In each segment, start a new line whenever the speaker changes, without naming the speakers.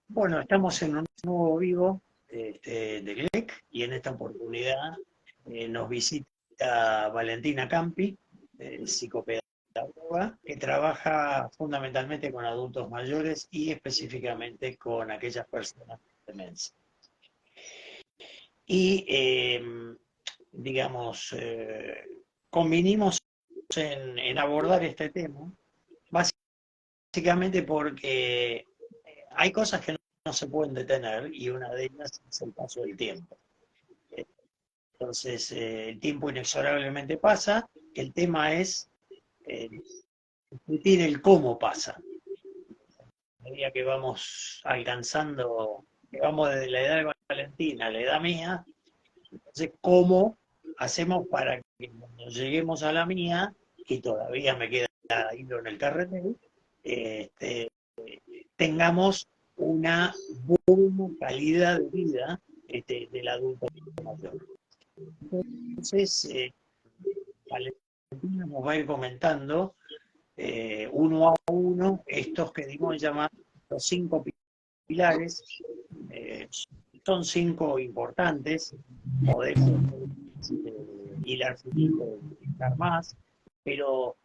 Bueno, estamos en un nuevo vivo de GLEC y en esta oportunidad nos visita Valentina Campi, psicopedagoga, que trabaja fundamentalmente con adultos mayores y específicamente con aquellas personas con demencia. Y, digamos, convinimos en abordar este tema, básicamente porque hay cosas que no se pueden detener y una de ellas es el paso del tiempo. Entonces, el tiempo inexorablemente pasa, el tema es discutir el cómo pasa. A medida que vamos alcanzando, que vamos desde la edad de Valentina a la edad mía, entonces, ¿cómo hacemos para que cuando lleguemos a la mía, y todavía me queda hilo en el carrete, este, tengamos una buena calidad de vida del adulto mayor? Entonces, Valentina nos va a ir comentando uno a uno estos que dimos llamar los 5 pilares. Eh, Son 5 importantes, podemos hilar finito, hilar más, pero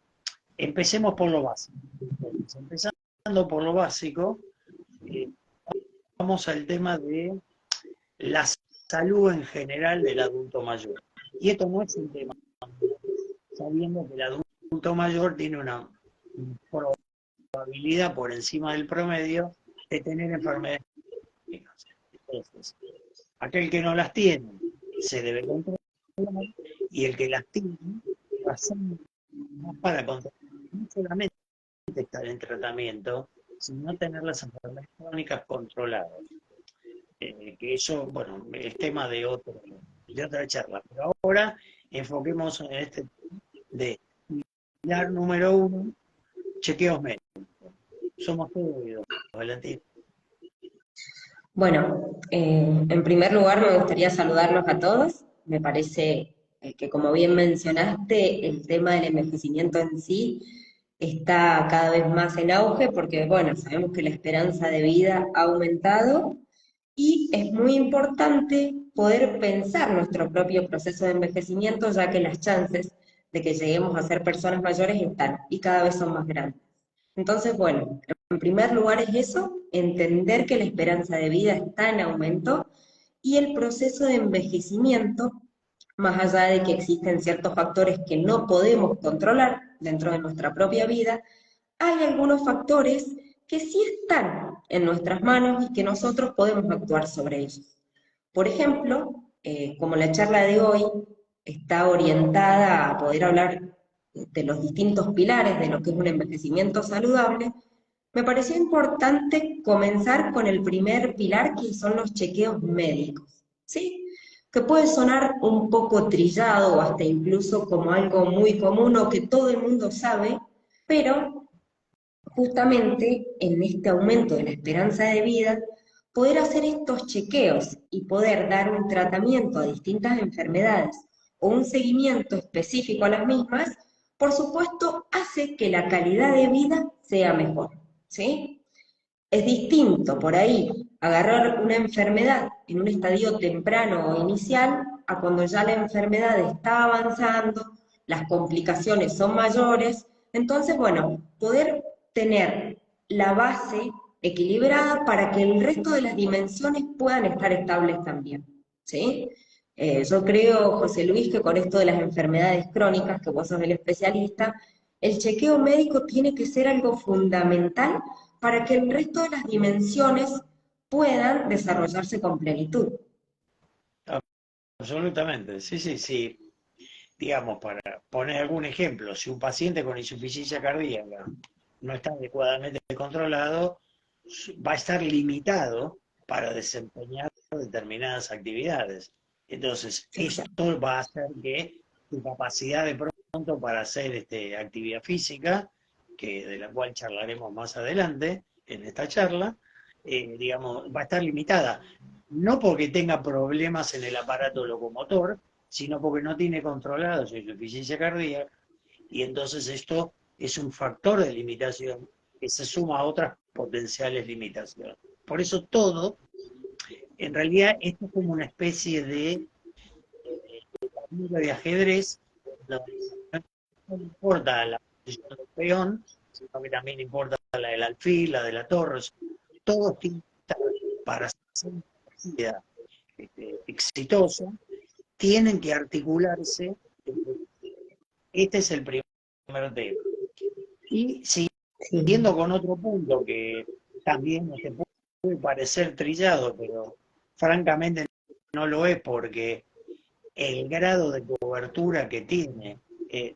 empecemos por lo básico. Entonces, empezando por lo básico, eh, vamos al tema de la salud en general del adulto mayor. Y esto no es un tema, sabiendo que el adulto mayor tiene una probabilidad por encima del promedio de tener enfermedades crónicas. Entonces, aquel que no las tiene se debe controlar y el que las tiene razón para controlar, no solamente estar en tratamiento, sino tener las enfermedades crónicas controladas. Que eso, bueno, es tema de otra charla. Pero ahora enfoquemos en este de pilar número 1, chequeos médicos. Somos todos oídos, Valentín.
Bueno, en primer lugar me gustaría saludarlos a todos. Me parece que, como bien mencionaste, el tema del envejecimiento en sí está cada vez más en auge porque, bueno, sabemos que la esperanza de vida ha aumentado y es muy importante poder pensar nuestro propio proceso de envejecimiento, ya que las chances de que lleguemos a ser personas mayores están y cada vez son más grandes. Entonces, bueno, en primer lugar es eso, entender que la esperanza de vida está en aumento y el proceso de envejecimiento, más allá de que existen ciertos factores que no podemos controlar dentro de nuestra propia vida, hay algunos factores que sí están en nuestras manos y que nosotros podemos actuar sobre ellos. Por ejemplo, como la charla de hoy está orientada a poder hablar de los distintos pilares de lo que es un envejecimiento saludable, me pareció importante comenzar con el primer pilar, que son los chequeos médicos, ¿sí? Que puede sonar un poco trillado o hasta incluso como algo muy común o que todo el mundo sabe, pero justamente en este aumento de la esperanza de vida, poder hacer estos chequeos y poder dar un tratamiento a distintas enfermedades o un seguimiento específico a las mismas, por supuesto, hace que la calidad de vida sea mejor, ¿sí? Es distinto por ahí agarrar una enfermedad en un estadio temprano o inicial a cuando ya la enfermedad está avanzando, las complicaciones son mayores. Entonces, bueno, poder tener la base equilibrada para que el resto de las dimensiones puedan estar estables también, ¿sí? Yo creo, José Luis, que con esto de las enfermedades crónicas, que vos sos el especialista, el chequeo médico tiene que ser algo fundamental para que el resto de las dimensiones puedan desarrollarse con plenitud.
Absolutamente, sí, sí, sí. Digamos, para poner algún ejemplo, si un paciente con insuficiencia cardíaca no está adecuadamente controlado, va a estar limitado para desempeñar determinadas actividades. Entonces,
Exacto.
esto va a hacer que tu capacidad de pronto para hacer actividad física, de la cual charlaremos más adelante en esta charla, digamos, va a estar limitada. No porque tenga problemas en el aparato locomotor, sino porque no tiene controlado su insuficiencia cardíaca, y entonces esto es un factor de limitación que se suma a otras potenciales limitaciones. Por eso todo, en realidad, esto es como una especie de tablero de ajedrez, no importa la posición del peón, sino que también importa la del alfil, la de la torre, todos tienen que estar para hacer una partida exitosa, tienen que articularse. Este es el primer tema. Y siguiendo con otro punto que también te puede parecer trillado, pero francamente no lo es porque el grado de cobertura que tiene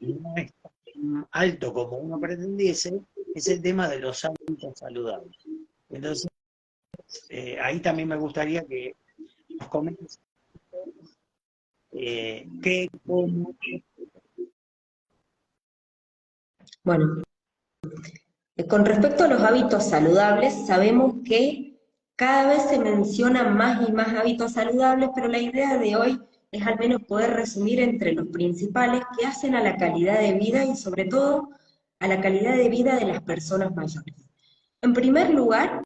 no es tan alto como uno pretendiese, es el tema de los hábitos saludables. Entonces, ahí también me gustaría que nos comentes cómo.
Bueno, con respecto a los hábitos saludables, sabemos que cada vez se mencionan más y más hábitos saludables, pero la idea de hoy es al menos poder resumir entre los principales que hacen a la calidad de vida y sobre todo a la calidad de vida de las personas mayores. En primer lugar,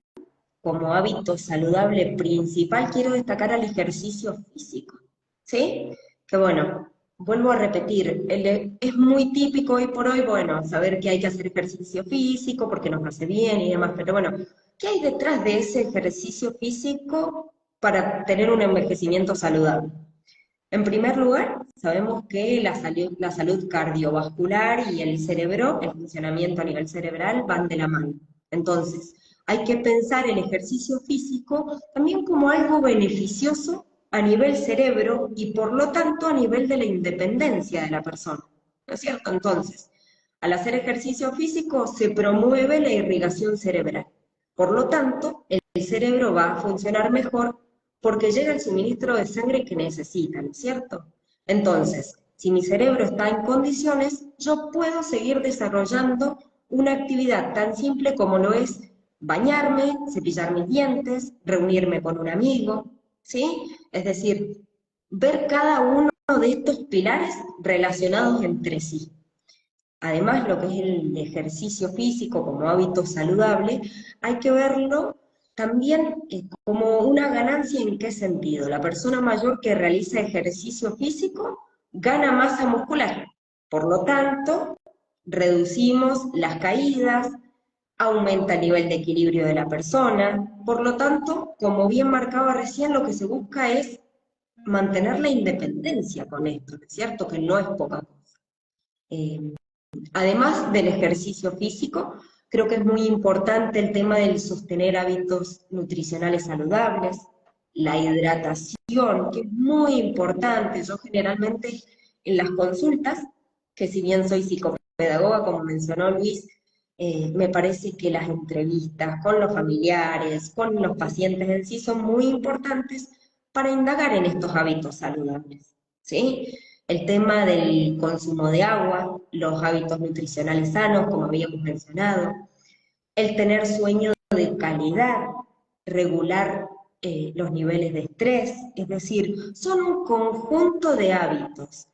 como hábito saludable principal, quiero destacar al ejercicio físico, ¿sí? Que bueno, vuelvo a repetir, es muy típico hoy por hoy, bueno, saber que hay que hacer ejercicio físico porque nos hace bien y demás, pero bueno, ¿qué hay detrás de ese ejercicio físico para tener un envejecimiento saludable? En primer lugar, sabemos que la salud cardiovascular y el cerebro, el funcionamiento a nivel cerebral, van de la mano. Entonces, hay que pensar el ejercicio físico también como algo beneficioso a nivel cerebro y por lo tanto a nivel de la independencia de la persona, ¿no es cierto? Entonces, al hacer ejercicio físico se promueve la irrigación cerebral. Por lo tanto, el cerebro va a funcionar mejor porque llega el suministro de sangre que necesita, ¿no es cierto? Entonces, si mi cerebro está en condiciones, yo puedo seguir desarrollando una actividad tan simple como lo es bañarme, cepillar mis dientes, reunirme con un amigo, ¿sí? Es decir, ver cada uno de estos pilares relacionados entre sí. Además, lo que es el ejercicio físico como hábito saludable, hay que verlo también como una ganancia. ¿En qué sentido? La persona mayor que realiza ejercicio físico gana masa muscular. Por lo tanto, reducimos las caídas, aumenta el nivel de equilibrio de la persona. Por lo tanto, como bien marcaba recién, lo que se busca es mantener la independencia con esto, ¿no es cierto? Que no es poca cosa. Además del ejercicio físico, creo que es muy importante el tema del sostener hábitos nutricionales saludables, la hidratación, que es muy importante. Yo generalmente en las consultas, que si bien soy psicopedagoga, como mencionó Luis, me parece que las entrevistas con los familiares, con los pacientes en sí, son muy importantes para indagar en estos hábitos saludables, ¿sí? El tema del consumo de agua, los hábitos nutricionales sanos, como habíamos mencionado, el tener sueño de calidad, regular los niveles de estrés, es decir, son un conjunto de hábitos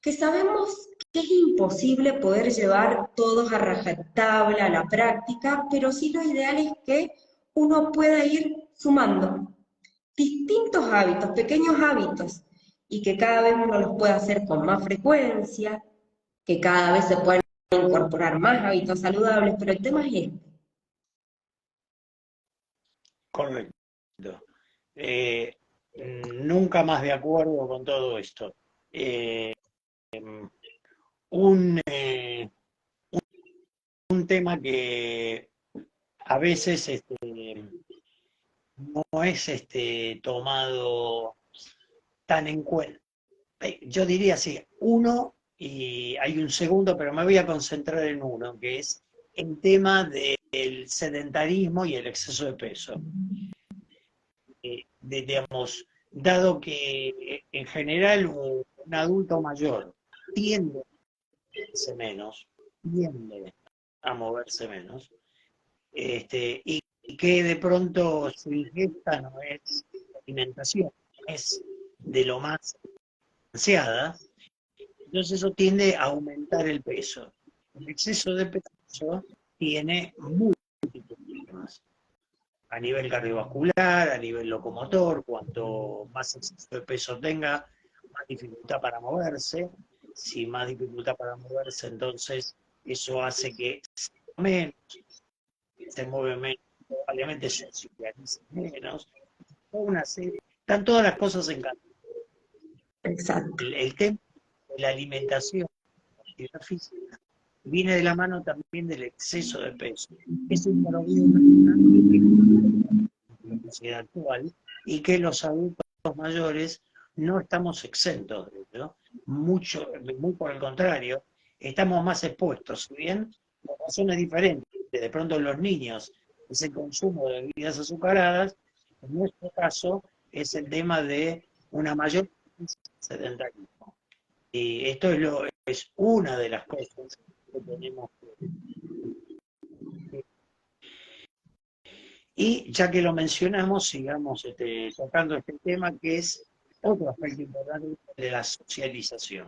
que sabemos que es imposible poder llevar todos a rajatabla a la práctica, pero sí lo ideal es que uno pueda ir sumando distintos hábitos, pequeños hábitos, y que cada vez uno los pueda hacer con más frecuencia, que cada vez se puedan incorporar más hábitos saludables, pero el tema es este.
Correcto. Nunca más de acuerdo con todo esto. Eh, un, eh, un tema que a veces no es tomado tan en cuenta. Yo diría así, uno, y hay un segundo, pero me voy a concentrar en uno, que es el tema del sedentarismo y el exceso de peso. Digamos, dado que en general un adulto mayor tiende a moverse menos, tiende a moverse menos, y que de pronto su ingesta no es alimentación, es de lo más ansiada, entonces eso tiende a aumentar el peso. El exceso de peso tiene múltiples problemas. A nivel cardiovascular, a nivel locomotor, cuanto más exceso de peso tenga, más dificultad para moverse. Si más dificultad para moverse, entonces eso hace que menos, se mueve menos, probablemente se socialice menos. Una serie, están todas las cosas en casa.
Exacto.
El tema de la alimentación, la actividad física, viene de la mano también del exceso de peso. Es un problema en la sociedad actual y que los adultos mayores no estamos exentos de ello. Mucho, muy por el contrario, estamos más expuestos. Si bien la razón es diferente, de pronto en los niños ese consumo de bebidas azucaradas, en nuestro caso es el tema de una mayor sedentarismo. Y esto es una de las cosas que tenemos que... Y ya que lo mencionamos, sigamos tocando este tema, que es otro aspecto importante de la socialización.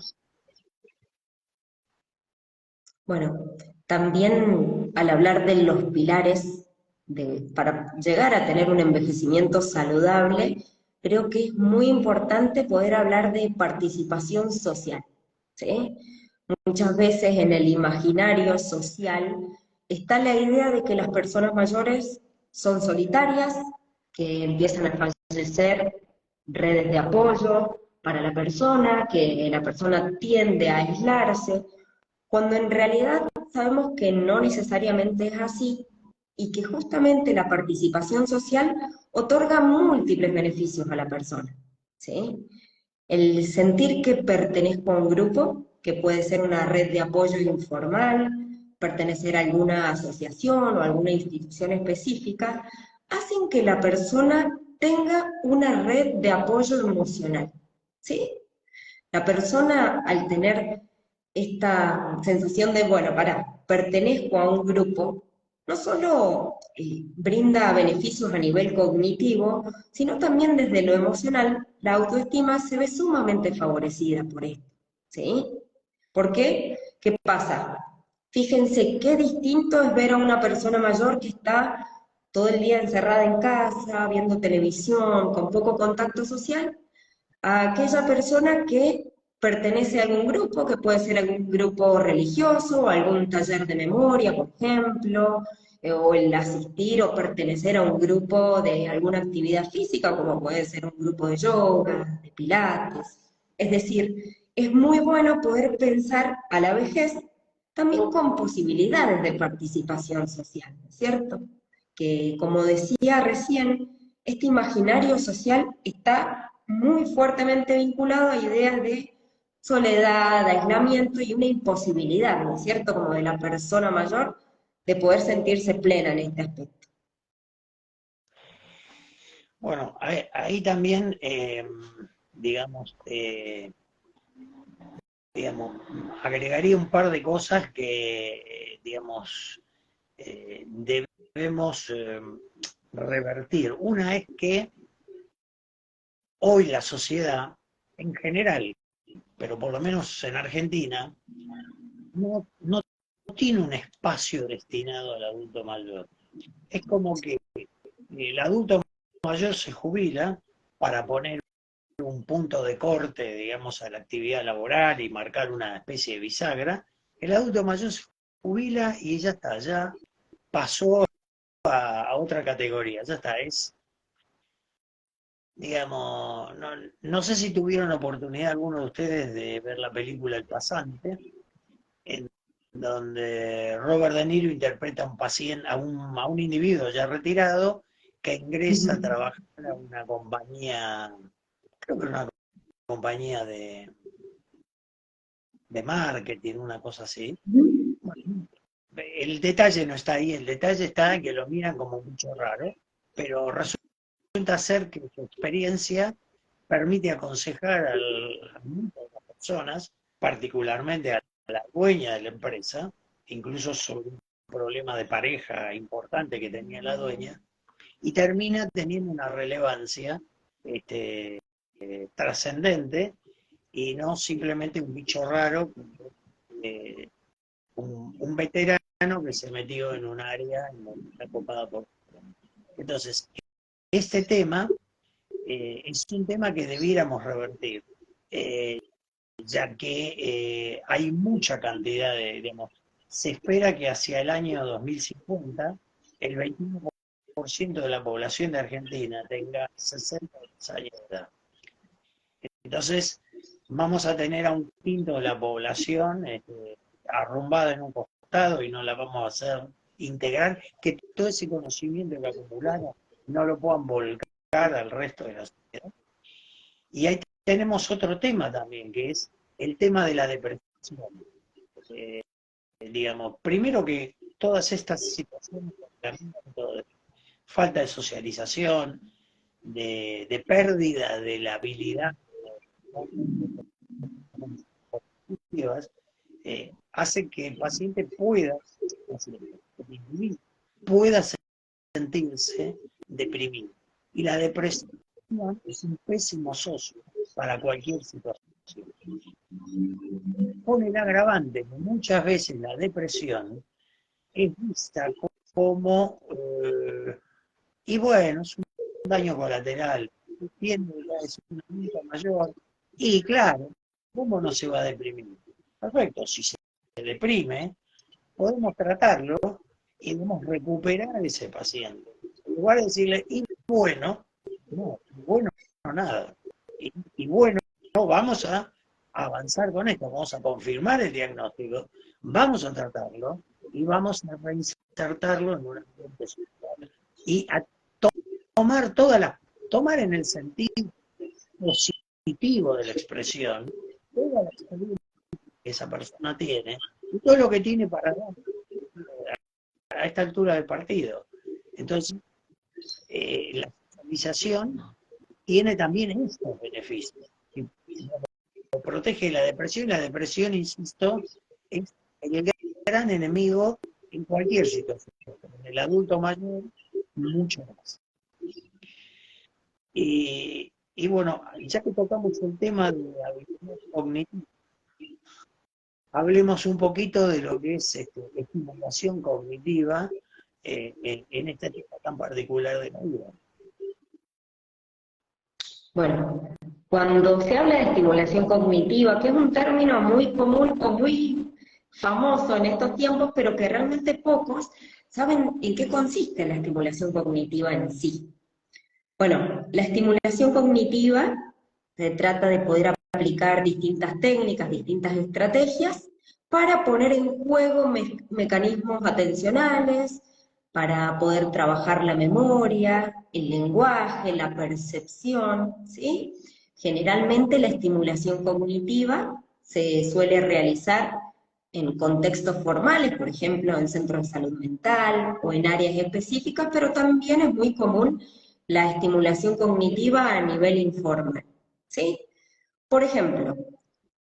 Bueno, también al hablar de los pilares para llegar a tener un envejecimiento saludable, creo que es muy importante poder hablar de participación social, ¿sí? Muchas veces en el imaginario social está la idea de que las personas mayores son solitarias, que empiezan a fallecer redes de apoyo para la persona, que la persona tiende a aislarse, cuando en realidad sabemos que no necesariamente es así y que justamente la participación social otorga múltiples beneficios a la persona, ¿sí? El sentir que pertenezco a un grupo, que puede ser una red de apoyo informal, pertenecer a alguna asociación o alguna institución específica, hacen que la persona tenga una red de apoyo emocional, ¿sí? La persona al tener esta sensación de, bueno, pertenezco a un grupo, no solo brinda beneficios a nivel cognitivo, sino también desde lo emocional, la autoestima se ve sumamente favorecida por esto, ¿sí? ¿Por qué? ¿Qué pasa? Fíjense qué distinto es ver a una persona mayor que está todo el día encerrada en casa, viendo televisión, con poco contacto social, a aquella persona que pertenece a algún grupo, que puede ser algún grupo religioso, algún taller de memoria, por ejemplo, o el asistir o pertenecer a un grupo de alguna actividad física, como puede ser un grupo de yoga, de pilates. Es decir, es muy bueno poder pensar a la vejez también con posibilidades de participación social, ¿cierto? Que, como decía recién, este imaginario social está muy fuertemente vinculado a ideas de soledad, aislamiento y una imposibilidad, ¿no es cierto?, como de la persona mayor, de poder sentirse plena en este aspecto.
Bueno, ahí también, digamos, agregaría un par de cosas que, digamos, debemos revertir. Una es que hoy la sociedad, en general, pero por lo menos en Argentina, no tiene un espacio destinado al adulto mayor. Es como que el adulto mayor se jubila para poner un punto de corte, digamos, a la actividad laboral y marcar una especie de bisagra. El adulto mayor se jubila y ya está, ya pasó a otra categoría, ya está, digamos, no sé si tuvieron oportunidad alguno de ustedes de ver la película El Pasante, en donde Robert De Niro interpreta a un paciente, a un individuo ya retirado que ingresa a trabajar a una compañía, creo que era una compañía de marketing, una cosa así. Bueno, el detalle no está ahí, el detalle está en que lo miran como mucho raro, pero resulta ser que su experiencia permite aconsejar a muchas personas, particularmente a la dueña de la empresa, incluso sobre un problema de pareja importante que tenía la dueña, y termina teniendo una relevancia trascendente y no simplemente un bicho raro un veterano que se metió en un área en donde está copada por... Entonces, este tema es un tema que debiéramos revertir, ya que hay mucha cantidad digamos, se espera que hacia el año 2050 el 21% de la población de Argentina tenga 60 años de edad. Entonces, vamos a tener a un quinto de la población arrumbada en un costado y no la vamos a hacer integrar, que todo ese conocimiento que acumularon no lo puedan volcar al resto de la sociedad. Y ahí tenemos otro tema también, que es el tema de la depresión. Digamos, primero que todas estas situaciones de falta de socialización, de pérdida de la habilidad hace que el paciente pueda sentirse deprimido. Y la depresión es un pésimo socio para cualquier situación. Pone el agravante que muchas veces la depresión es vista como, y bueno, es un daño colateral, tiene es una adulta mayor, y claro, ¿cómo no se va a deprimir? Perfecto, si se deprime, podemos tratarlo y debemos recuperar a ese paciente. En lugar de decirle, y bueno, no, bueno, no nada. Y bueno, no, vamos a avanzar con esto, vamos a confirmar el diagnóstico, vamos a tratarlo y vamos a reinsertarlo en un ambiente social. Y a tomar en el sentido positivo de la expresión, toda la experiencia que esa persona tiene, y todo lo que tiene para dar a esta altura del partido. Entonces, la socialización tiene también estos beneficios. Protege la depresión, y la depresión, insisto, es el gran enemigo en cualquier situación. En el adulto mayor, mucho más. Y bueno, ya que tocamos el tema de habilidad cognitiva, hablemos un poquito de lo que es estimulación cognitiva en esta etapa tan particular de la vida.
Bueno, cuando se habla de estimulación cognitiva, que es un término muy común o muy famoso en estos tiempos, pero que realmente pocos saben en qué consiste la estimulación cognitiva en sí. Bueno, la estimulación cognitiva se trata de poder aplicar distintas técnicas, distintas estrategias para poner en juego mecanismos atencionales, para poder trabajar la memoria, el lenguaje, la percepción, ¿sí? Generalmente la estimulación cognitiva se suele realizar en contextos formales, por ejemplo, en centros de salud mental o en áreas específicas, pero también es muy común la estimulación cognitiva a nivel informal, ¿sí? Por ejemplo,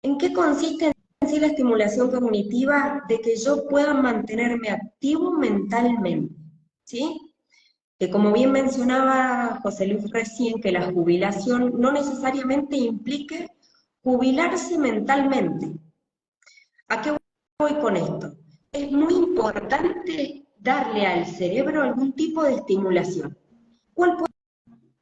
¿en qué consiste en sí la estimulación cognitiva? De que yo pueda mantenerme activo mentalmente, ¿sí? Que como bien mencionaba José Luis recién, que la jubilación no necesariamente implique jubilarse mentalmente. ¿A qué voy con esto? Es muy importante darle al cerebro algún tipo de estimulación. ¿Cuál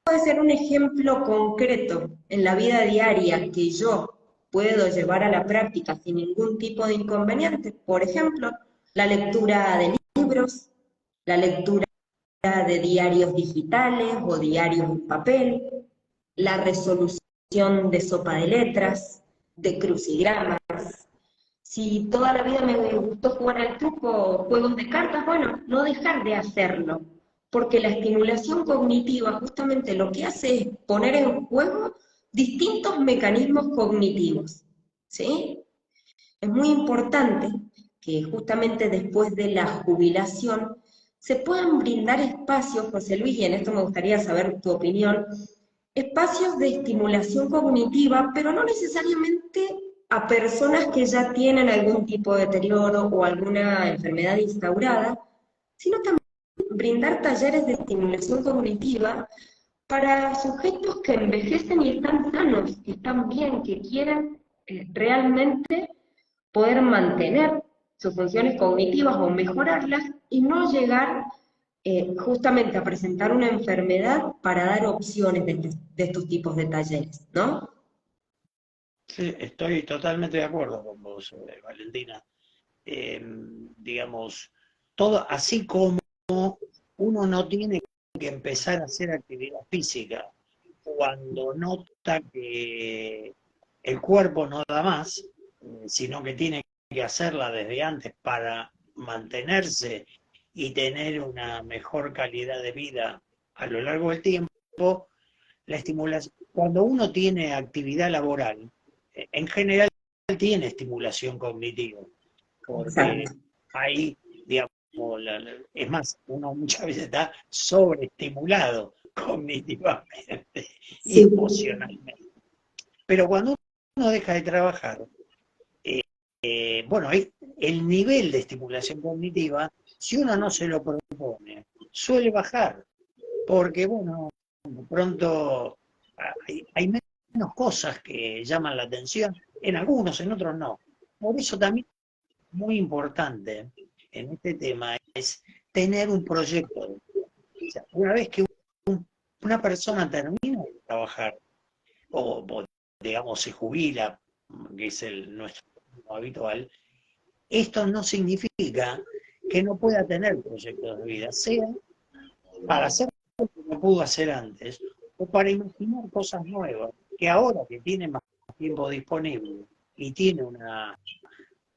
puede ser un ejemplo concreto en la vida diaria que yo puedo llevar a la práctica sin ningún tipo de inconveniente? Por ejemplo, la lectura de libros, la lectura de diarios digitales o diarios en papel, la resolución de sopa de letras, de crucigramas. Si toda la vida me gustó jugar al truco o juegos de cartas, bueno, no dejar de hacerlo, porque la estimulación cognitiva justamente lo que hace es poner en juego distintos mecanismos cognitivos, ¿sí? Es muy importante que justamente después de la jubilación se puedan brindar espacios, José Luis, y en esto me gustaría saber tu opinión, espacios de estimulación cognitiva, pero no necesariamente a personas que ya tienen algún tipo de deterioro o alguna enfermedad instaurada, sino también brindar talleres de estimulación cognitiva para sujetos que envejecen y están sanos, que están bien, que quieren realmente poder mantener sus funciones cognitivas o mejorarlas y no llegar justamente a presentar una enfermedad para dar opciones de estos tipos de talleres, ¿no?
Sí, estoy totalmente de acuerdo con vos, Valentina. Digamos, todo, así como uno no tiene que empezar a hacer actividad física cuando nota que el cuerpo no da más, sino que tiene que hacerla desde antes para mantenerse y tener una mejor calidad de vida a lo largo del tiempo, la estimulación, cuando uno tiene actividad laboral, en general tiene estimulación cognitiva, porque
Exacto.
ahí, digamos, es más, uno muchas veces está sobreestimulado cognitivamente y
Sí,
emocionalmente. Pero cuando uno deja de trabajar, bueno, el nivel de estimulación cognitiva, si uno no se lo propone, suele bajar, porque, bueno, de pronto hay menos cosas que llaman la atención, en algunos, en otros no. Por eso también muy importante en este tema es tener un proyecto. O sea, una vez que una persona termina de trabajar o digamos se jubila, que es nuestro habitual, esto no significa que no pueda tener proyectos de vida, sea para hacer lo que no pudo hacer antes o para imaginar cosas nuevas, que ahora que tiene más tiempo disponible y tiene una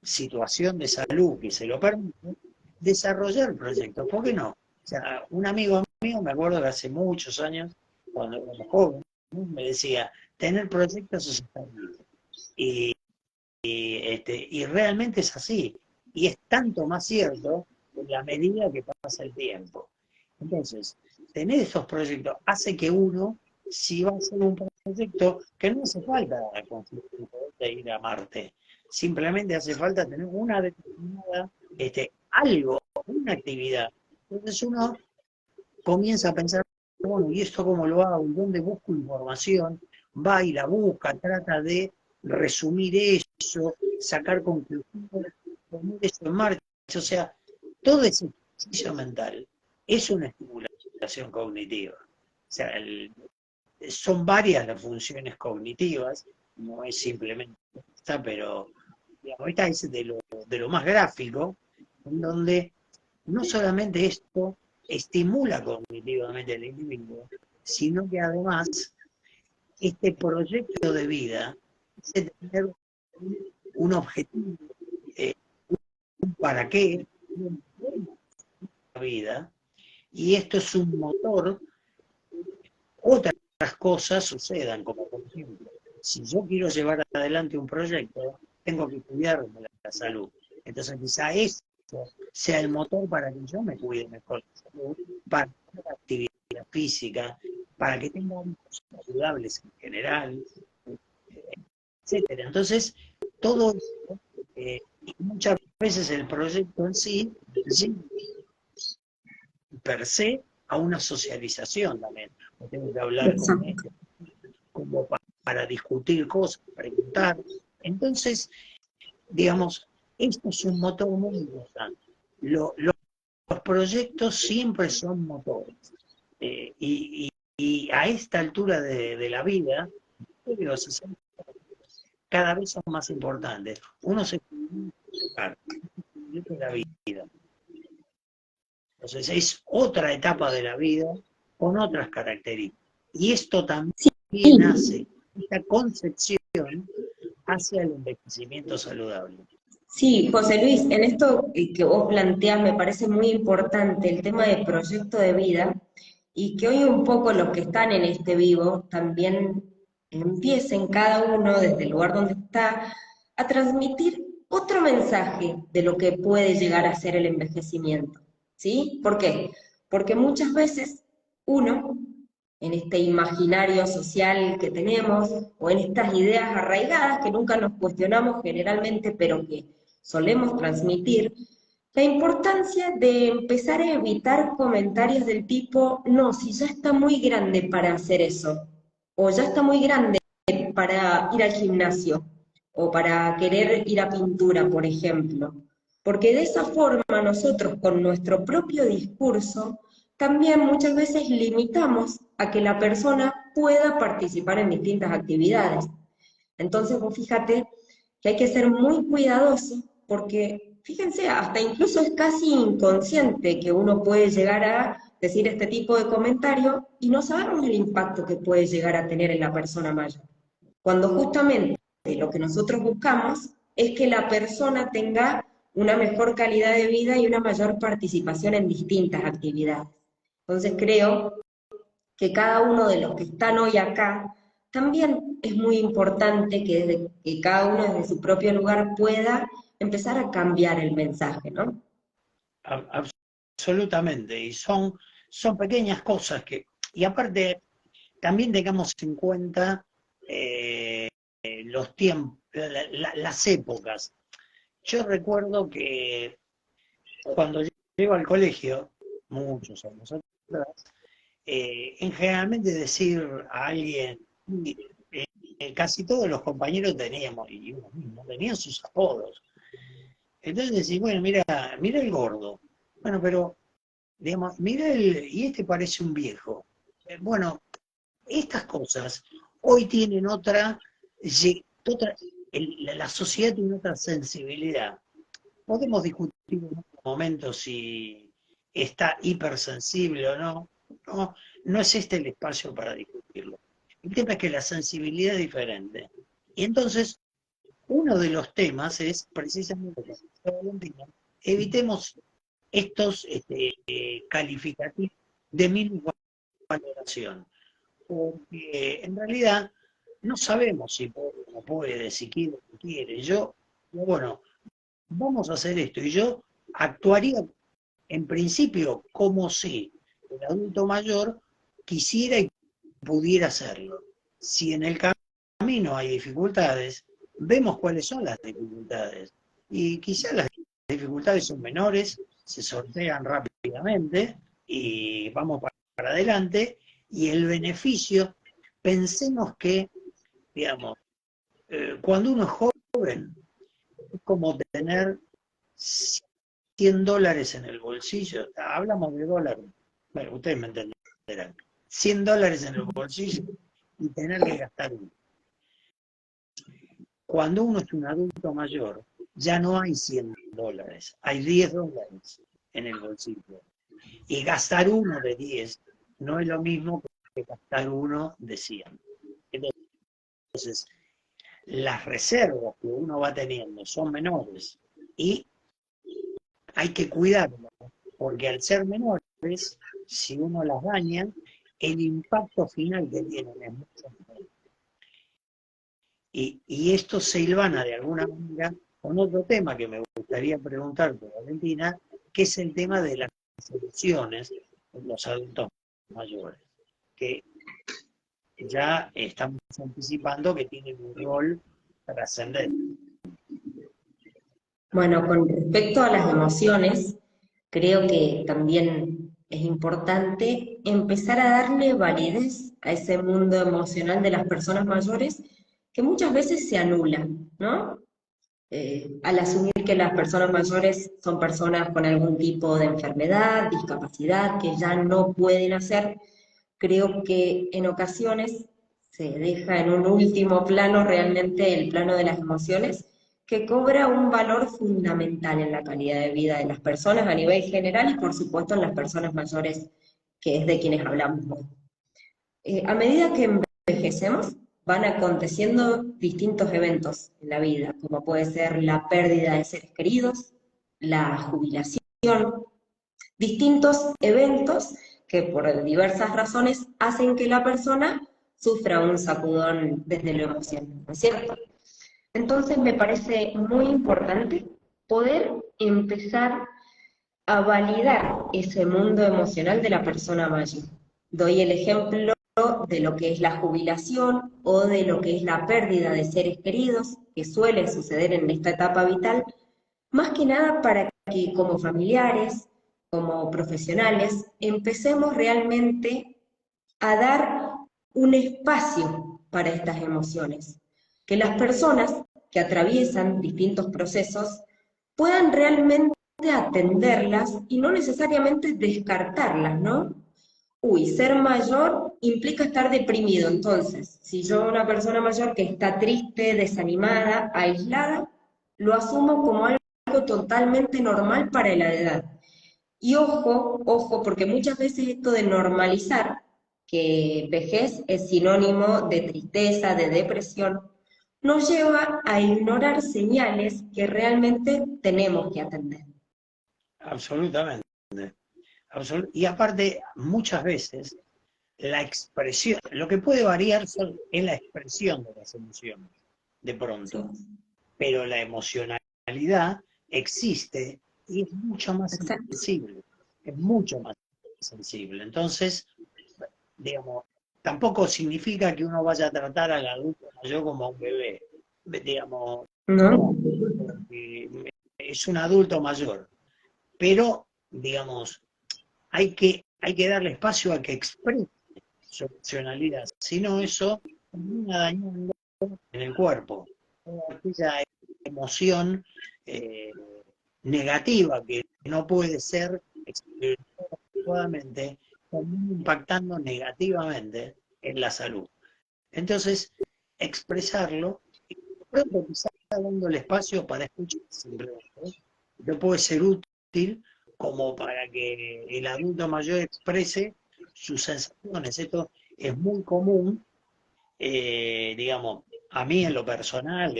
situación de salud que se lo permite, desarrollar proyectos. ¿Por qué no? O sea, un amigo mío, me acuerdo que hace muchos años, cuando era joven, me decía, tener proyectos es estar vivo. Y, y realmente es así. Y es tanto más cierto en la medida que pasa el tiempo. Entonces, tener esos proyectos hace que uno, si va a hacer un proyecto, que no hace falta construir de ir a Marte, simplemente hace falta tener una determinada, algo, una actividad. Entonces uno comienza a pensar, bueno, ¿y esto cómo lo hago? ¿Dónde busco información? Va y la busca, trata de resumir eso, sacar conclusiones, poner eso en marcha. O sea, todo ese ejercicio mental es una estimulación cognitiva. O sea, son varias las funciones cognitivas, no es simplemente esta, pero digamos, esta es de lo más gráfico, en donde no solamente esto estimula cognitivamente al individuo, sino que además este proyecto de vida es tener un objetivo, eh, un para qué, la vida, y esto es un motor. Otras cosas sucedan, como por ejemplo, si yo quiero llevar adelante un proyecto, tengo que cuidarme la salud. Entonces quizá eso sea el motor para que yo me cuide mejor la salud, para hacer actividad física, para que tenga hábitos saludables en general, etcétera. Entonces, todo esto, y muchas veces el proyecto en sí, per se, a una socialización también. Yo tengo que hablar con
exacto.
este, como para discutir cosas, preguntar. Entonces, digamos, esto es un motor muy importante. Los proyectos siempre son motores. Y a esta altura de la vida, los 60 cada vez son más importantes. Uno se de la vida. Entonces es otra etapa de la vida con otras características. Y esto también
Sí,
hace esta concepción hacia el envejecimiento saludable.
sí, José Luis, en esto que vos planteás me parece muy importante el tema de proyecto de vida y que hoy un poco los que están en este vivo también empiecen cada uno desde el lugar donde está a transmitir otro mensaje de lo que puede llegar a ser el envejecimiento. ¿Sí? ¿Por qué? Porque muchas veces uno, en este imaginario social que tenemos o en estas ideas arraigadas que nunca nos cuestionamos generalmente, pero que solemos transmitir, la importancia de empezar a evitar comentarios del tipo, no, si ya está muy grande para hacer eso, o ya está muy grande para ir al gimnasio, o para querer ir a pintura, por ejemplo. porque de esa forma nosotros con nuestro propio discurso también muchas veces limitamos a que la persona pueda participar en distintas actividades. Entonces vos fíjate que hay que ser muy cuidadoso porque, fíjense, hasta incluso es casi inconsciente que uno puede llegar a decir este tipo de comentario y no sabemos el impacto que puede llegar a tener en la persona mayor. Cuando justamente lo que nosotros buscamos es que la persona tenga una mejor calidad de vida y una mayor participación en distintas actividades. Entonces creo que cada uno de los que están hoy acá, también es muy importante que cada uno desde su propio lugar pueda empezar a cambiar el mensaje, ¿no?
Absolutamente, y son pequeñas cosas y aparte, también tengamos en cuenta los tiempos, las épocas. Yo recuerdo que cuando llego al colegio, muchos años atrás, generalmente decir a alguien, casi todos los compañeros teníamos, y uno mismo, tenían sus apodos. Entonces decís, bueno, mira el gordo. Bueno, pero, digamos, y este parece un viejo. Bueno, estas cosas hoy tienen la sociedad tiene otra sensibilidad. Podemos discutir en otro momento si está hipersensible o no. No, no es este el espacio para discutirlo. El tema es que la sensibilidad es diferente. Y entonces, uno de los temas es precisamente, como decía Valentina, evitemos estos calificativos de mínima valoración, porque en realidad no sabemos si puede o no puede, si quiere o no quiere. Bueno, vamos a hacer esto, y yo actuaría en principio como si el adulto mayor quisiera y pudiera hacerlo. Si en el camino hay dificultades, vemos cuáles son las dificultades. Y quizás las dificultades son menores, se sortean rápidamente y vamos para adelante. Y el beneficio, pensemos que, digamos, cuando uno es joven, es como tener $100 en el bolsillo. Hablamos de dólares. Bueno, ustedes me entenderán. $100 en el bolsillo y tener que gastar uno. Cuando uno es un adulto mayor, ya no hay $100, hay $10 en el bolsillo. Y gastar uno de 10 no es lo mismo que gastar uno de 100. Entonces, las reservas que uno va teniendo son menores y hay que cuidarlas, porque al ser menores, si uno las daña, el impacto final que tienen es mucho menor. Y esto se hilvana de alguna manera con otro tema que me gustaría preguntarte, Valentina, que es el tema de las emociones en los adultos mayores, que ya estamos anticipando que tienen un rol trascendente.
Bueno, con respecto a las emociones, creo que también es importante empezar a darle validez a ese mundo emocional de las personas mayores que muchas veces se anula, ¿no? Al asumir que las personas mayores son personas con algún tipo de enfermedad, discapacidad, que ya no pueden hacer, creo que en ocasiones se deja en un último plano realmente el plano de las emociones, que cobra un valor fundamental en la calidad de vida de las personas a nivel general y por supuesto en las personas mayores, que es de quienes hablamos hoy. A medida que envejecemos, van aconteciendo distintos eventos en la vida, como puede ser la pérdida de seres queridos, la jubilación, distintos eventos que por diversas razones hacen que la persona sufra un sacudón desde lo emocional, ¿no es cierto? Entonces me parece muy importante poder empezar a validar ese mundo emocional de la persona mayor. Doy el ejemplo de lo que es la jubilación o de lo que es la pérdida de seres queridos, que suele suceder en esta etapa vital, más que nada para que como familiares, como profesionales, empecemos realmente a dar un espacio para estas emociones. Que las personas que atraviesan distintos procesos puedan realmente atenderlas y no necesariamente descartarlas, ¿no? Uy, ser mayor implica estar deprimido, entonces, si yo una persona mayor que está triste, desanimada, aislada, lo asumo como algo totalmente normal para la edad. Y ojo, ojo, porque muchas veces esto de normalizar que vejez es sinónimo de tristeza, de depresión, nos lleva a ignorar señales que realmente tenemos que atender.
Absolutamente. Y aparte, muchas veces, la expresión, lo que puede variar es la expresión de las emociones, de
Sí,
pronto, pero la emocionalidad existe y es mucho más
exacto.
sensible, es mucho más sensible. Entonces, digamos, tampoco significa que uno vaya a tratar al adulto mayor como a un bebé, digamos,
¿No?
no, porque es un adulto mayor, pero, digamos, hay que darle espacio a que exprese su emocionalidad, si no eso termina dañando en el cuerpo. Toda aquella emoción eh, negativa que no puede ser experimentada adecuadamente, termina impactando negativamente en la salud. Entonces, expresarlo, y de pronto quizás dándole espacio para escuchar simplemente, que puede ser útil como para que el adulto mayor exprese sus sensaciones. Esto es muy común, digamos, a mí en lo personal,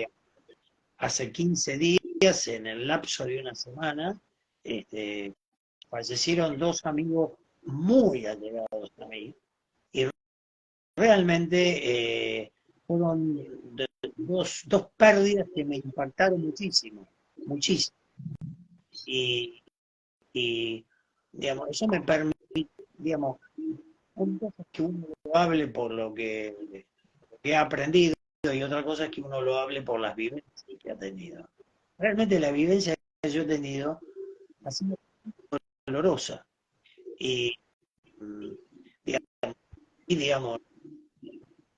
hace 15 días, en el lapso de una semana, este, fallecieron dos amigos muy allegados a mí, y realmente fueron dos pérdidas que me impactaron muchísimo, muchísimo. Y, y, digamos, eso me permite, digamos, una cosa es que uno lo hable por lo que ha aprendido y otra cosa es que uno lo hable por las vivencias que ha tenido. Realmente la vivencia que yo he tenido ha sido dolorosa y, mm, digamos,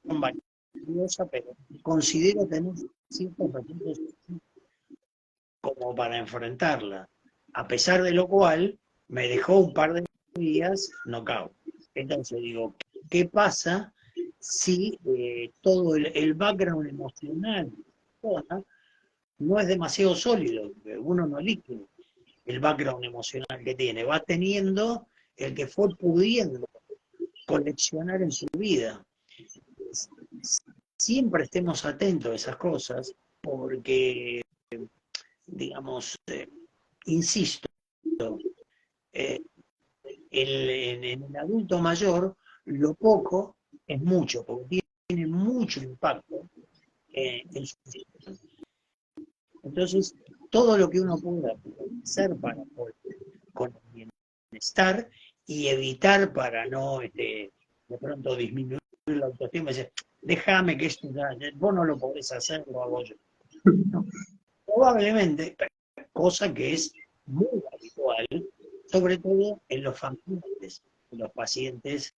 valiosa, pero considero tener ciertos recursos como para enfrentarla. A pesar de lo cual, me dejó un par de días knockout. Entonces digo, ¿qué pasa si todo el background emocional no es demasiado sólido? Uno no elige el background emocional que tiene, va teniendo el que fue pudiendo coleccionar en su vida. Siempre estemos atentos a esas cosas porque, digamos, insisto, eh, en el adulto mayor lo poco es mucho, porque tiene mucho impacto en su vida. Entonces, todo lo que uno pueda hacer para poder, con el bienestar y evitar para no de pronto disminuir la autoestima y decir, déjame que esto ya, vos no lo podés hacer, lo hago yo. No, probablemente, cosa que es muy habitual, sobre todo en los familiares, en los pacientes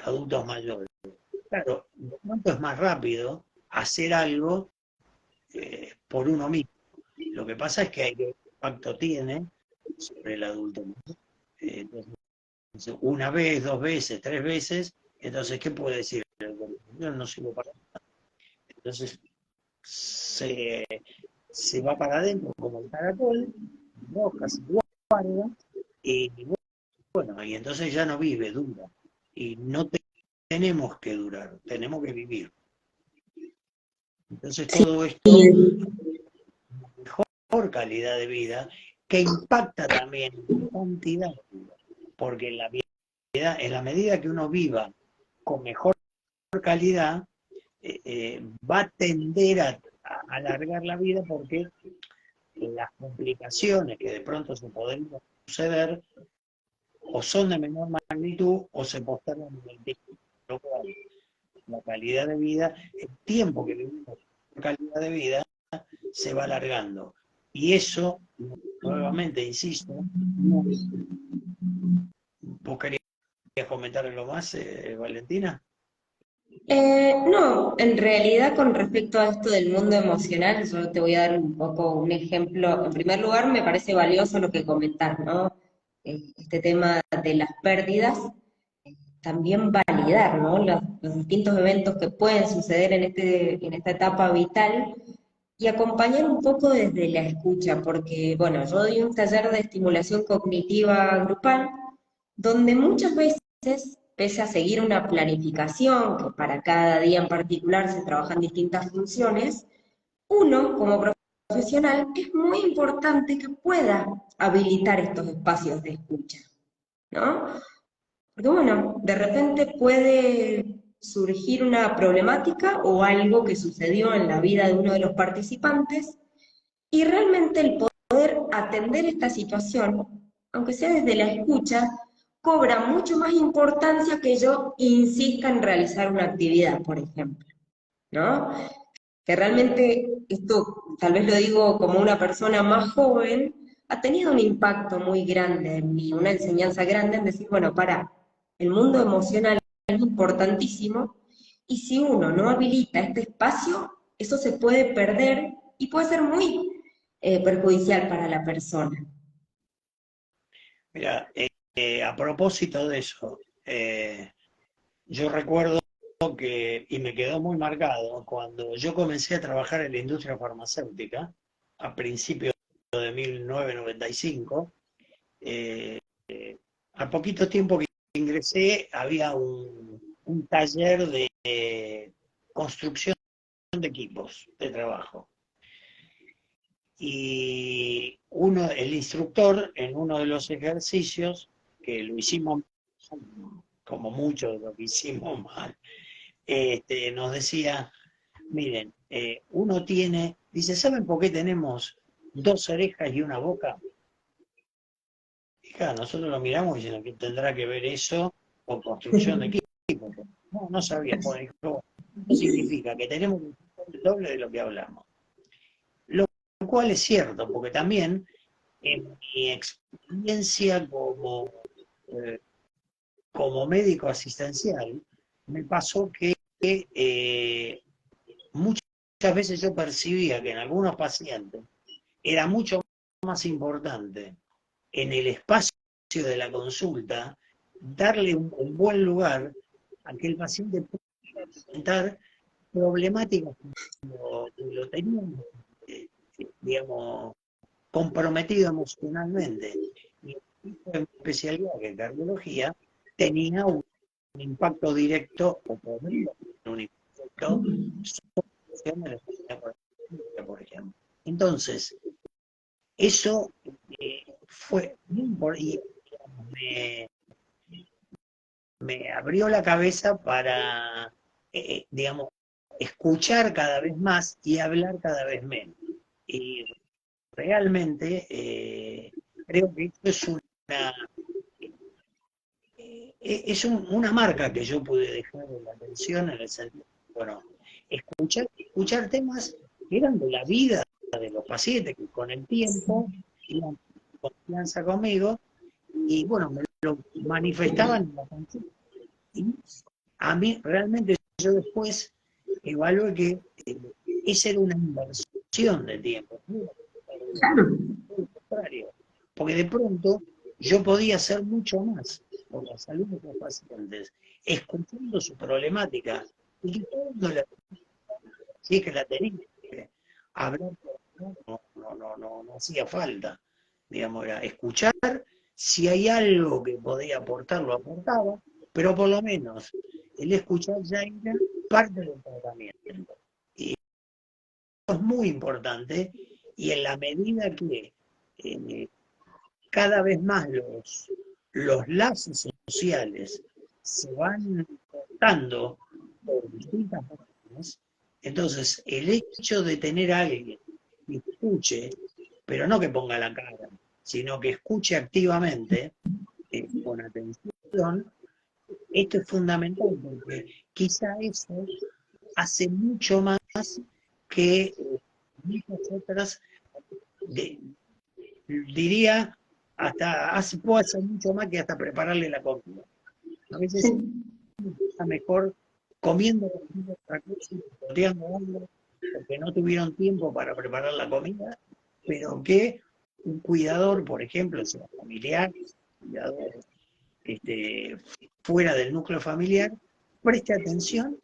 adultos mayores. Claro, de pronto es más rápido hacer algo por uno mismo. Lo que pasa es que hay que ver qué impacto tiene sobre el adulto mayor. Entonces, una vez, dos veces, tres veces, entonces, ¿qué puede decir? Yo no sirvo para nada. Entonces, se, se va para adentro como el caracol, roja, se guarda, y bueno, y entonces ya no vive, dura. Y no tenemos que durar, tenemos que vivir. Entonces
Sí,
todo esto, mejor calidad de vida, que impacta también en cantidad de vida, porque en la medida que uno viva con mejor calidad, va a tender a alargar la vida porque las complicaciones que de pronto se podrían suceder o son de menor magnitud o se postergan en el tiempo. Lo cual, la calidad de vida, el tiempo que vivimos con calidad de vida, se va alargando. Y eso, nuevamente, insisto, no, ¿vos querías comentar algo más, Valentina?
No, en realidad con respecto a esto del mundo emocional, yo te voy a dar un poco un ejemplo. En primer lugar, me parece valioso lo que comentás, ¿no? Este tema de las pérdidas, también validar, ¿no? Los distintos eventos que pueden suceder en esta etapa vital y acompañar un poco desde la escucha, porque, bueno, yo doy un taller de estimulación cognitiva grupal, donde muchas veces, pese a seguir una planificación, que para cada día en particular se trabajan distintas funciones, uno, como profesional, es muy importante que pueda habilitar estos espacios de escucha, ¿no? Porque bueno, de repente puede surgir una problemática o algo que sucedió en la vida de uno de los participantes y realmente el poder atender esta situación, aunque sea desde la escucha, cobra mucho más importancia que yo insista en realizar una actividad, por ejemplo, ¿no? Que realmente esto, tal vez lo digo como una persona más joven, ha tenido un impacto muy grande en mí, una enseñanza grande en decir, bueno, el mundo emocional es importantísimo y si uno no habilita este espacio, eso se puede perder y puede ser muy perjudicial para la persona.
Mira, a propósito de eso, yo recuerdo que, y me quedó muy marcado, cuando yo comencé a trabajar en la industria farmacéutica, a principios de 1995, eh, al poquito tiempo que ingresé, había un taller de construcción de equipos de trabajo. Y el instructor, en uno de los ejercicios, que lo hicimos como mucho de lo que hicimos mal, nos decía, miren, uno tiene, dice, ¿saben por qué tenemos dos orejas y una boca? Y claro, nosotros lo miramos y diciendo que tendrá que ver eso con construcción de equipos. No, no sabía, bueno, dijo, eso significa que tenemos el doble de lo que hablamos. Lo cual es cierto, porque también en mi experiencia eh, como médico asistencial, me pasó que muchas veces yo percibía que en algunos pacientes era mucho más importante en el espacio de la consulta darle un buen lugar a que el paciente pueda presentar problemáticas que lo tenían, eh, digamos, comprometido emocionalmente. Y en especialidad que cardiología tenía un impacto directo o podría tener un impacto sobre la función de la enfermedad cardíaca, por ejemplo. Entonces, eso fue muy importante y me, me abrió la cabeza para, digamos, escuchar cada vez más y hablar cada vez menos. Y realmente creo que esto es una marca que yo pude dejar en la atención en el sentido, bueno, escuchar temas que eran de la vida de los pacientes, que con el tiempo iban en confianza conmigo y bueno, me lo manifestaban en la consulta. Y a mí realmente yo después evalué que esa era una inversión de tiempo, no
Claro.
lo contrario, porque de pronto yo podía hacer mucho más por la salud de los pacientes, escuchando su problemática y que todos si es que la tenía, hablar no hacía falta, digamos, era escuchar, si hay algo que podía aportar, lo aportaba, pero por lo menos el escuchar ya era parte del tratamiento. Y eso es muy importante y en la medida que eh, cada vez más los lazos sociales se van cortando por distintas razones, entonces el hecho de tener a alguien que escuche, pero no que ponga la cara, sino que escuche activamente, con atención, esto es fundamental porque quizá eso hace mucho más que muchas otras, de, diría, puede hacer mucho más que hasta prepararle la comida. A veces
Sí.
está mejor comiendo otra cosa, boteando algo, porque no tuvieron tiempo para preparar la comida, pero que un cuidador, por ejemplo, sea familiar, cuidador este, fuera del núcleo familiar, preste atención,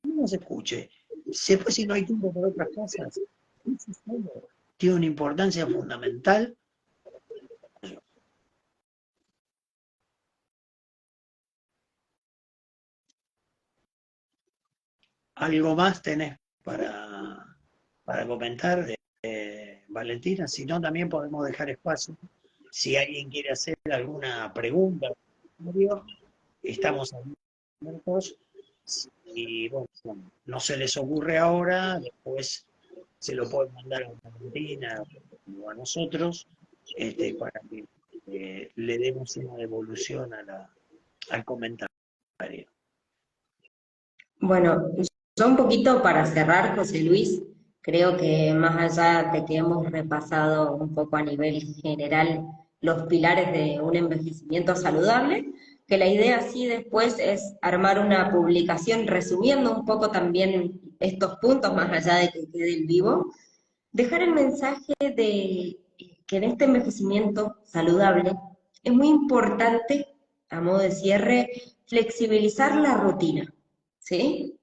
no se escuche. Después, si no hay tiempo para otras cosas, eso solo tiene una importancia fundamental. ¿Algo más tenés para comentar, Valentina? Si no, también podemos dejar espacio. Si alguien quiere hacer alguna pregunta, estamos abiertos. Y bueno, no se les ocurre ahora, después se lo pueden mandar a Valentina o a nosotros, para que le demos una devolución al comentario.
Bueno, yo un poquito para cerrar, José Luis, creo que más allá de que hemos repasado un poco a nivel general los pilares de un envejecimiento saludable, que la idea sí después es armar una publicación resumiendo un poco también estos puntos, más allá de que quede en vivo, dejar el mensaje de que en este envejecimiento saludable es muy importante, a modo de cierre, flexibilizar la rutina, ¿sí?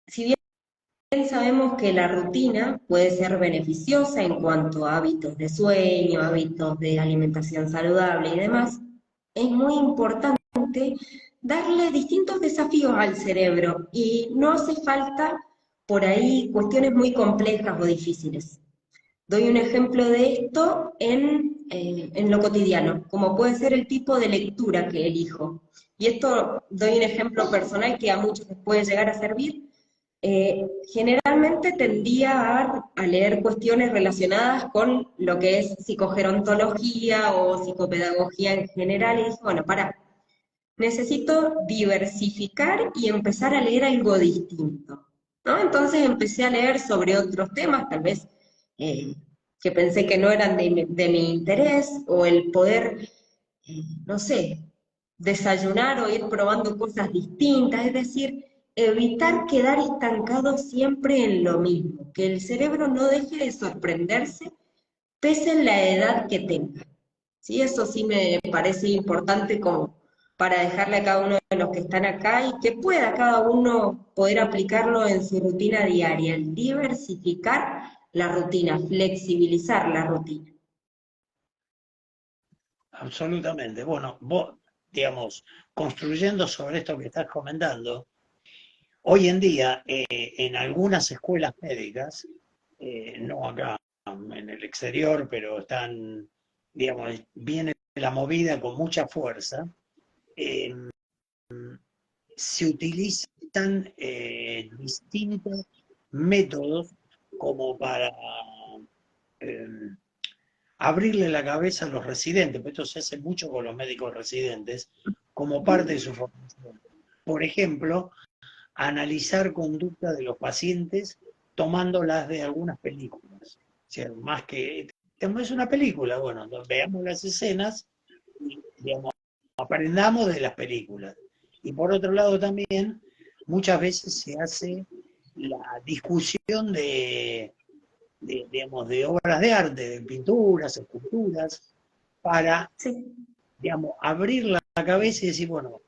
Si bien sabemos que la rutina puede ser beneficiosa en cuanto a hábitos de sueño, hábitos de alimentación saludable y demás, es muy importante darle distintos desafíos al cerebro y no hace falta por ahí cuestiones muy complejas o difíciles. Doy un ejemplo de esto en lo cotidiano, como puede ser el tipo de lectura que elijo. Y esto doy un ejemplo personal que a muchos les puede llegar a servir. Generalmente tendía a leer cuestiones relacionadas con lo que es psicogerontología o psicopedagogía en general, y dije, bueno, necesito diversificar y empezar a leer algo distinto, ¿no? Entonces empecé a leer sobre otros temas, tal vez eh, que pensé que no eran de mi interés, o el poder, no sé, desayunar o ir probando cosas distintas, es decir, evitar quedar estancado siempre en lo mismo, que el cerebro no deje de sorprenderse pese en la edad que tenga. ¿Sí? Eso sí me parece importante como para dejarle a cada uno de los que están acá y que pueda cada uno poder aplicarlo en su rutina diaria, el diversificar la rutina, flexibilizar la rutina.
Absolutamente. Bueno, vos, digamos, construyendo sobre esto que estás comentando, hoy en día en algunas escuelas médicas, no acá en el exterior, pero están, digamos, viene la movida con mucha fuerza, eh, se utilizan distintos métodos como para eh, abrirle la cabeza a los residentes, pues esto se hace mucho con los médicos residentes, como parte de su formación. Por ejemplo, analizar conducta de los pacientes tomándolas de algunas películas. O sea, más que, es una película, bueno, veamos las escenas y, digamos, aprendamos de las películas. Y por otro lado también, muchas veces se hace la discusión digamos, de obras de arte, de pinturas, esculturas, para,
Sí,
digamos, abrir la cabeza y decir, bueno,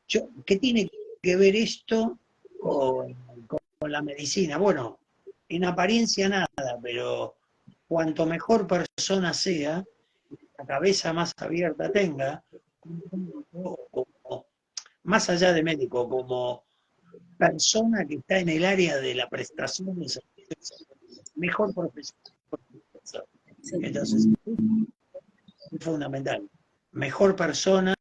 ¿qué tiene que ver esto con la medicina? Bueno, en apariencia nada, pero cuanto mejor persona sea, la cabeza más abierta tenga, como, más allá de médico, como persona que está en el área de la prestación de servicios, mejor profesional. Entonces,
sí.
es fundamental. Mejor persona,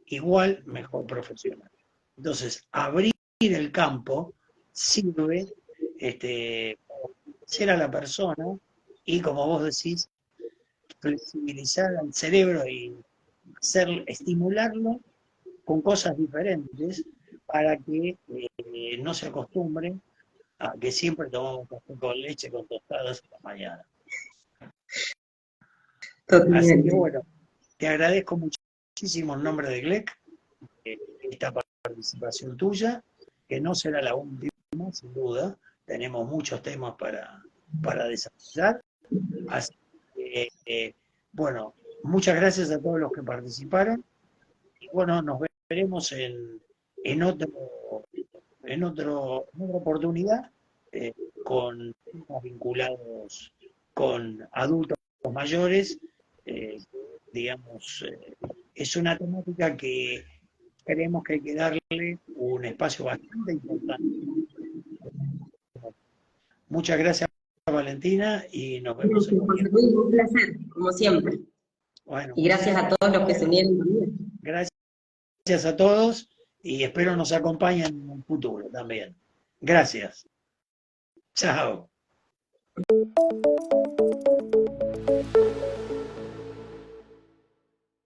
igual, mejor profesional. Entonces, abrir el campo sirve ser a la persona y, como vos decís, flexibilizar al cerebro y estimularlo con cosas diferentes para que no se acostumbre a que siempre tomamos café con leche con tostadas en la mañana. Así que
Totalmente.
bueno, te agradezco muchísimo en nombre de GLEC esta participación tuya, que no será la última, sin duda. Tenemos muchos temas para desarrollar. Así que, bueno, muchas gracias a todos los que participaron. Y bueno, nos veremos en otro, en otra oportunidad con temas vinculados con adultos mayores. Digamos, es una temática que creemos que hay que darle un espacio bastante importante. Muchas gracias, Valentina, y nos vemos en
Gracias, José Luis, un placer, como siempre.
Bueno,
Y gracias a todos los que se unieron también.
gracias a todos y espero nos acompañen en el futuro también. Gracias. Chao.